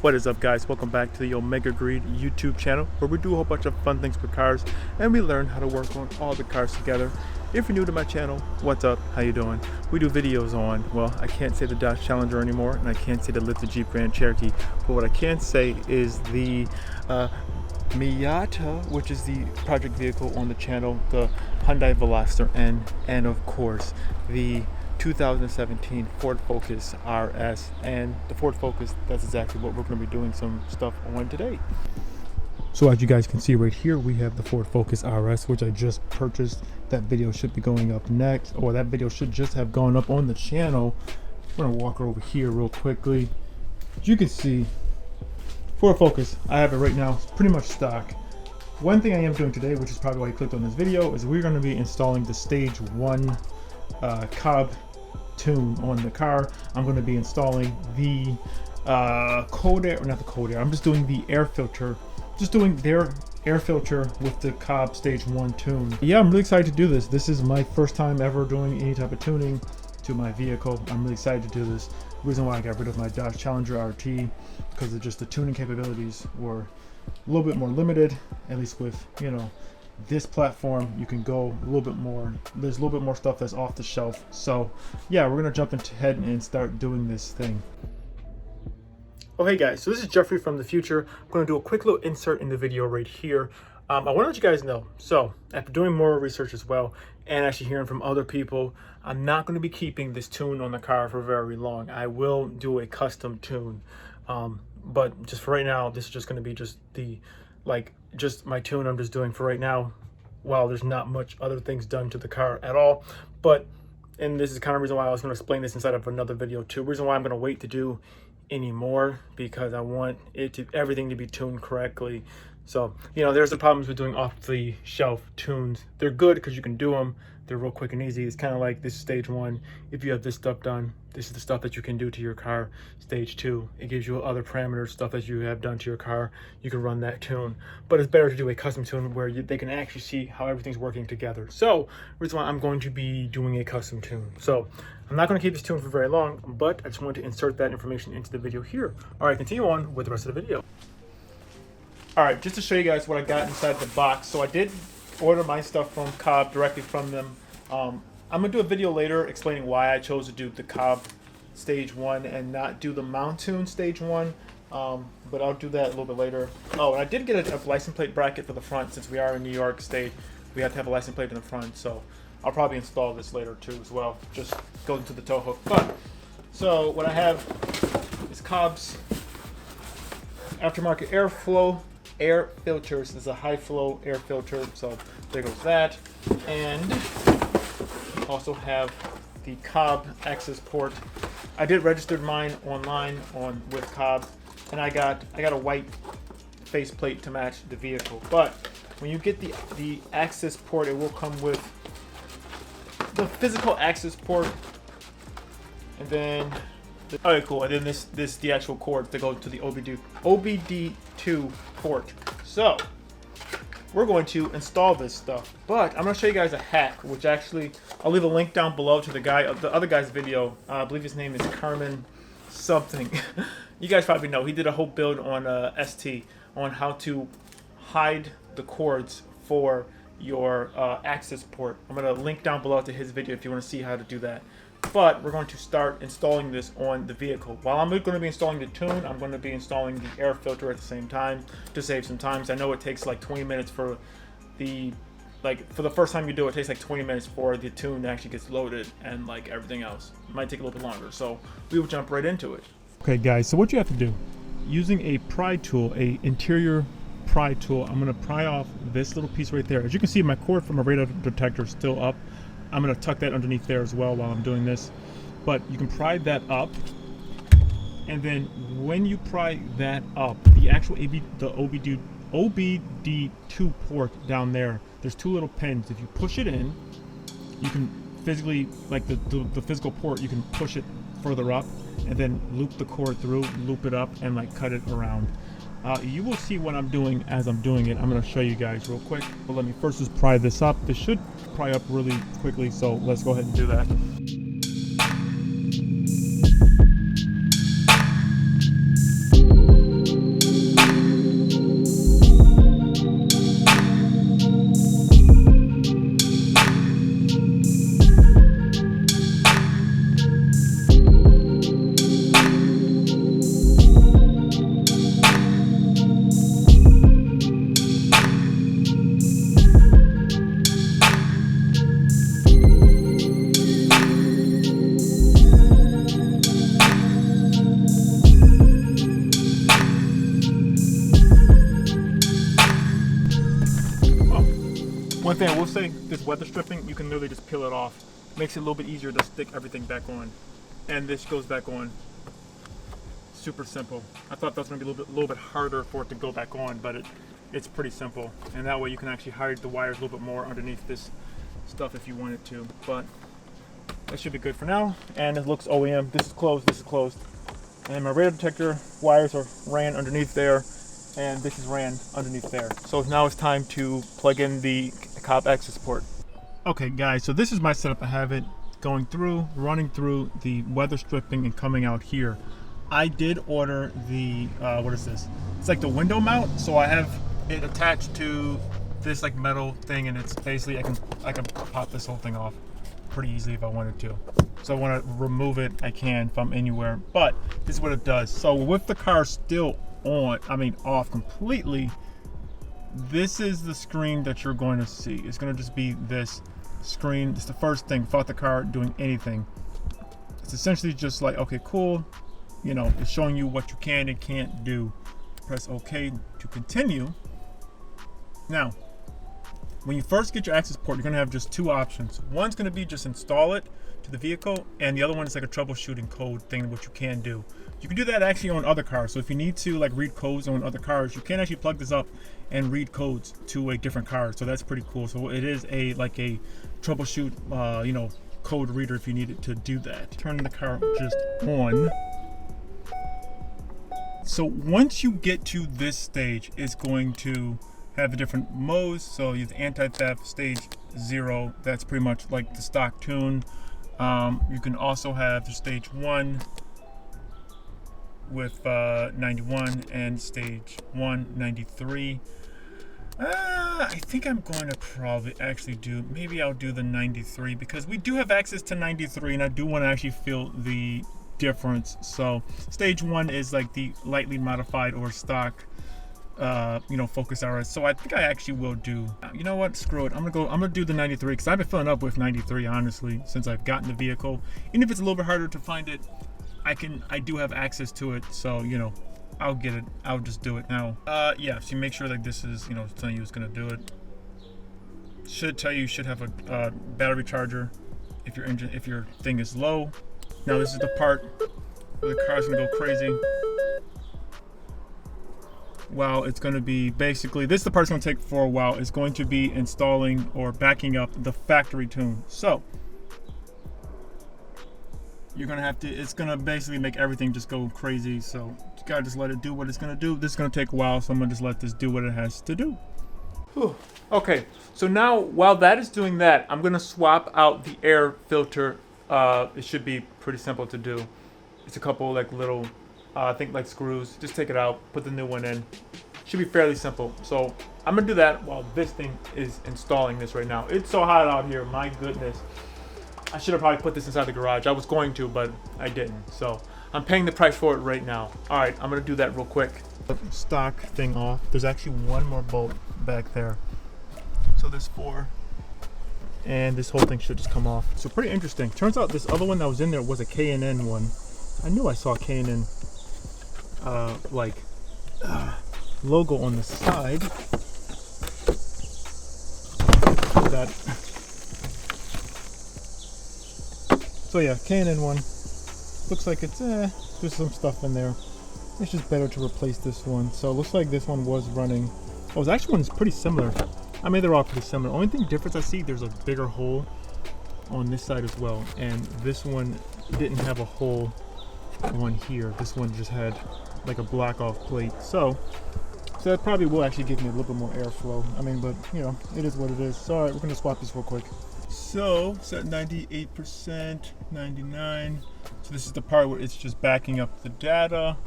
What is up, guys? Welcome back to the Omega Greed YouTube channel, where we do a whole bunch of fun things with cars and we learn how to work on all the cars together. If you're new to my channel, what's up? How you doing? We do videos on, well, I can't say the Dodge Challenger anymore, and I can't say the lifted Jeep Grand Cherokee, but what I can say is the Miata, which is the project vehicle on the channel, the Hyundai Veloster N, and of course the 2017 Ford Focus RS. And the Ford Focus, that's exactly what we're going to be doing some stuff on today. So as you guys can see right here, we have the Ford Focus RS, which I just purchased. That video should be going up next, or that video should just have gone up on the channel. We're going to walk over here real quickly. As you can see, Ford Focus, I have it right now. It's pretty much stock. One thing I am doing today, which is probably why I clicked on this video, is we're going to be installing the Stage 1 COBB Tune on the car. I'm going to be installing the cold air, or not the cold air, I'm just doing the air filter, just doing their air filter with the COBB Stage 1 Tune. Yeah, I'm really excited to do this. This is my first time ever doing any type of tuning to my vehicle. I'm really excited to do this. The reason why I got rid of my Dodge Challenger RT, because of just the tuning capabilities were a little bit more limited, at least with, you know, this platform. You can go a little bit more, there's a little bit more stuff that's off the shelf. So yeah, we're gonna jump ahead and start doing this thing. Oh hey guys, so this is Jeffrey from the future. I'm going to do a quick little insert in the video right here. I want to let you guys know, so after doing more research as well and actually hearing from other people, I'm not going to be keeping this tune on the car for very long. I will do a custom tune, but just for right now, this is just going to be just the just my tune I'm just doing for right now, while there's not much other things done to the car at all. But, and this is kind of the reason why I was going to explain this inside of another video too. Reason why I'm going to wait to do any more, because I want it to, everything to be tuned correctly. So, you know, there's the problems with doing off the shelf tunes. They're good because you can do them. They're real quick and easy. It's kind of like this Stage 1. If you have this stuff done, this is the stuff that you can do to your car. Stage 2, it gives you other parameters, stuff that you have done to your car. You can run that tune. But it's better to do a custom tune where they can actually see how everything's working together. So, reason why I'm going to be doing a custom tune. So, I'm not going to keep this tune for very long, but I just wanted to insert that information into the video here. All right, continue on with the rest of the video. All right, just to show you guys what I got inside the box. So I did order my stuff from COBB, directly from them. I'm gonna do a video later explaining why I chose to do the COBB Stage 1 and not do the Mountune Stage 1, but I'll do that a little bit later. Oh, and I did get a license plate bracket for the front. Since we are in New York State, we have to have a license plate in the front, so I'll probably install this later too as well. Just go into the tow hook. But, so what I have is COBB's aftermarket air filters. This is a high flow air filter, so there goes that. And also have the COBB Accessport. I did register mine online with COBB, and I got a white faceplate to match the vehicle. But when you get the Accessport, it will come with the physical Accessport, and then okay, cool. And then this the actual cord to go to the OBD2 port. So we're going to install this stuff, but I'm going to show you guys a hack, which actually I'll leave a link down below to the other guy's video. I believe his name is Carmen something. You guys probably know he did a whole build on ST on how to hide the cords for your Accessport. I'm going to link down below to his video if you want to see how to do that. But we're going to start installing this on the vehicle. While I'm going to be installing the tune, I'm going to be installing the air filter at the same time to save some time. I know it takes like 20 minutes for the, for the first time you do it, takes like 20 minutes for the tune actually gets loaded, and like everything else. It might take a little bit longer, so we will jump right into it. Okay guys, so what you have to do, using a pry tool, a interior pry tool, I'm going to pry off this little piece right there. As you can see, my cord from my radar detector is still up. I'm going to tuck that underneath there as well while I'm doing this. But you can pry that up, and then when you pry that up, the actual OBD2 port down there's two little pins. If you push it in, you can physically, like the physical port, you can push it further up and then loop the cord through, loop it up, and like cut it around. You will see what I'm doing as I'm doing it. I'm going to show you guys real quick, but let me first just pry this up. This should pry up really quickly, so let's go ahead and do that. One thing I will say, this weather stripping, you can literally just peel it off. Makes it a little bit easier to stick everything back on. And this goes back on. Super simple. I thought that was going to be a little bit harder for it to go back on, but it's pretty simple. And that way you can actually hide the wires a little bit more underneath this stuff if you wanted to. But that should be good for now. And it looks OEM. This is closed, this is closed. And my radar detector wires are ran underneath there, and this is ran underneath there. So now it's time to plug in the COBB Accessport. Okay guys, so this is my setup. I have it going through, running through the weather stripping and coming out here. I did order the, what is this? It's like the window mount. So I have it attached to this like metal thing, and it's basically, I can pop this whole thing off pretty easily if I wanted to. So I want to remove it, I can if I'm anywhere, but this is what it does. So with the car still on, off completely, this is the screen that you're going to see. It's going to just be this screen. It's the first thing without the car doing anything. It's essentially just like, okay, cool. You know, it's showing you what you can and can't do. Press OK to continue. Now, when you first get your Accessport, you're going to have just two options. One's going to be just install it to the vehicle, and the other one is like a troubleshooting code thing, which you can do. You can do that actually on other cars. So if you need to like read codes on other cars, you can actually plug this up and read codes to a different car. So that's pretty cool. So it is a troubleshoot, you know, code reader if you needed to do that. Turn the car just on. So once you get to this stage, it's going to have the different modes. So you have anti-theft, stage 0. That's pretty much like the stock tune. You can also have the stage 1 with 91 and stage 1 93. I think I'm going to probably actually maybe I'll do the 93 because we do have access to 93 and I do want to actually feel the difference. So stage 1 is like the lightly modified or stock you know, focus hours. So I think I actually will do, you know what, screw it, I'm gonna do the 93 because I've been filling up with 93 honestly since I've gotten the vehicle. Even if it's a little bit harder to find it, I do have access to it, so you know, I'll get it. I'll just do it now. Yeah, so you make sure like this is, you know, telling you it's gonna do it. Should tell you should have a battery charger if your thing is low. Now this is the part where the car's gonna go crazy. Well, it's going to be basically, this is the part it's going to take for a while. It's going to be installing or backing up the factory tune. So you're going to have to, it's going to basically make everything just go crazy. So you got to just let it do what it's going to do. This is going to take a while, so I'm going to just let this do what it has to do. Whew. Okay, so now while that is doing that, I'm going to swap out the air filter. It should be pretty simple to do. It's a couple like little I think like screws. Just take it out, put the new one in. Should be fairly simple. So I'm gonna do that while this thing is installing this right now. It's so hot out here, my goodness. I should have probably put this inside the garage. I was going to, but I didn't. So I'm paying the price for it right now. All right, I'm gonna do that real quick. Stock thing off. There's actually one more bolt back there. So there's 4. And this whole thing should just come off. So pretty interesting. Turns out this other one that was in there was a K&N one. I knew I saw a K&N logo on the side. That. So yeah, K&N one. Looks like it's there's some stuff in there. It's just better to replace this one. So it looks like this one was running. Oh, the actual one's pretty similar. I mean, they're all pretty similar. Only thing difference I see, there's a bigger hole on this side as well, and this one didn't have a hole on here. This one just had like a block off plate. So that probably will actually give me a little bit more airflow. I mean, but you know, it is what it is. So all right, we're gonna swap this real quick. So it's at 98%, 99. So this is the part where it's just backing up the data.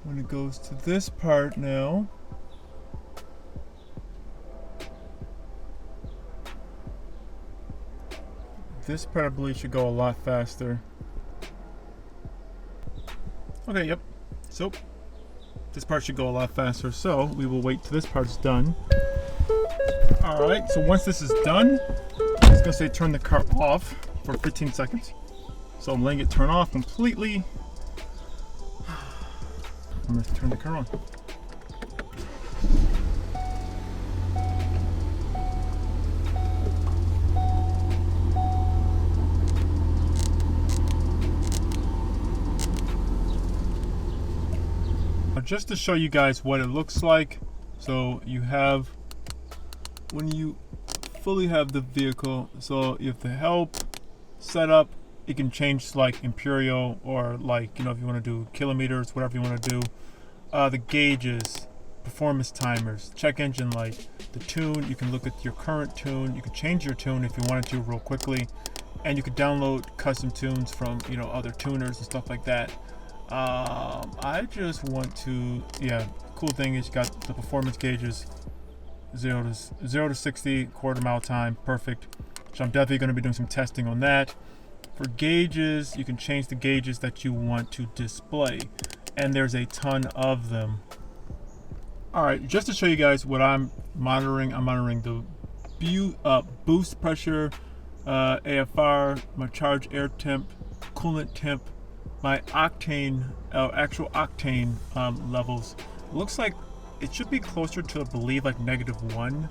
When it goes to this part now, this part I believe should go a lot faster. Okay, yep. So this part should go a lot faster. So we will wait till this part's done. All right, so once this is done, it's gonna say turn the car off for 15 seconds. So I'm letting it turn off completely. I'm gonna turn the car on. just to show you guys what it looks like. So you have, when you fully have the vehicle, so you have the help, setup, you can change like imperial or like, you know, if you want to do kilometers, whatever you want to do. The gauges, performance timers, check engine light, the tune, you can look at your current tune, you can change your tune if you wanted to real quickly, and you could download custom tunes from, you know, other tuners and stuff like that. I just want to, yeah, cool thing is you got the performance gauges, 0 to 60, quarter mile time, perfect. So I'm definitely going to be doing some testing on that. For gauges, you can change the gauges that you want to display, and there's a ton of them. All right, just to show you guys what I'm monitoring the boost pressure, AFR, my charge air temp, coolant temp, my octane, actual octane levels. Looks like it should be closer to, I believe, like -1.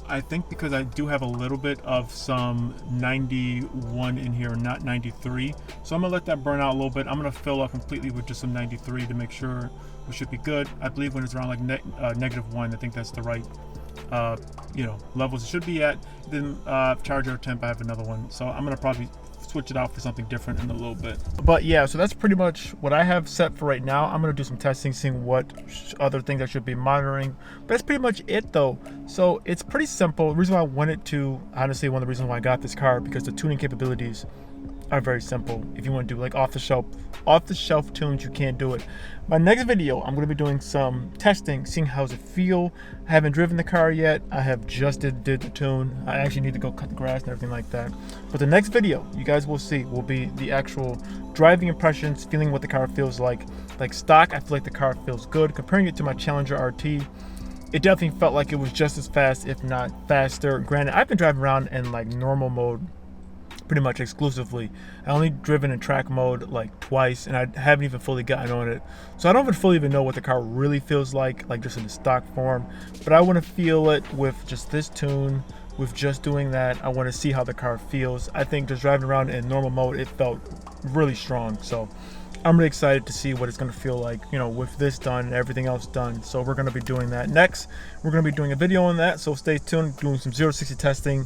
I think because I do have a little bit of some 91 in here, not 93. So I'm gonna let that burn out a little bit. I'm gonna fill up completely with just some 93 to make sure we should be good. I believe when it's around like -1, I think that's the right you know, levels it should be at. Then charger temp, I have another one. So I'm gonna probably switch it out for something different in a little bit. But yeah, so that's pretty much what I have set for right now. I'm gonna do some testing, seeing what other things I should be monitoring. But that's pretty much it though. So it's pretty simple. The reason why I wanted to, honestly, one of the reasons why I got this car, because the tuning capabilities are very simple. If you want to do like off the shelf tunes, you can't do it. My next video, I'm going to be doing some testing, seeing how does it feel. I haven't driven the car yet. I have just did the tune. I actually need to go cut the grass and everything like that. But the next video you guys will see will be the actual driving impressions, feeling what the car feels like. Like stock, I feel like the car feels good. Comparing it to my Challenger RT, it definitely felt like it was just as fast, if not faster. Granted, I've been driving around in like normal mode pretty much exclusively. I only driven in track mode like twice, and I haven't even fully gotten on it. So I don't even fully know what the car really feels like just in the stock form. But I want to feel it with just this tune, with just doing that. I want to see how the car feels. I think just driving around in normal mode, it felt really strong. So I'm really excited to see what it's going to feel like, you know, with this done and everything else done. So we're going to be doing that next. We're going to be doing a video on that. So stay tuned, doing some 0 to 60 testing.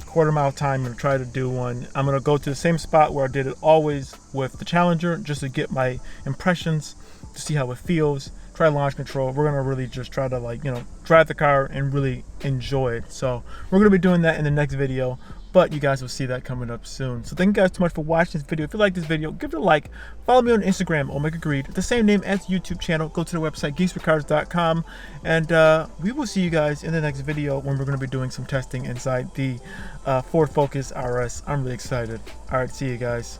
Quarter mile time, I'm gonna try to do one. I'm gonna go to the same spot where I did it always with the Challenger, just to get my impressions, to see how it feels. Try launch control. We're gonna really just try to, like, you know, drive the car and really enjoy it. So we're gonna be doing that in the next video, but you guys will see that coming up soon. So thank you guys so much for watching this video. If you like this video, give it a like. Follow me on Instagram, OmegaGreed, the same name as the YouTube channel. Go to the website, geeksforcars.com, and we will see you guys in the next video when we're going to be doing some testing inside the Ford Focus RS. I'm really excited. All right, see you guys.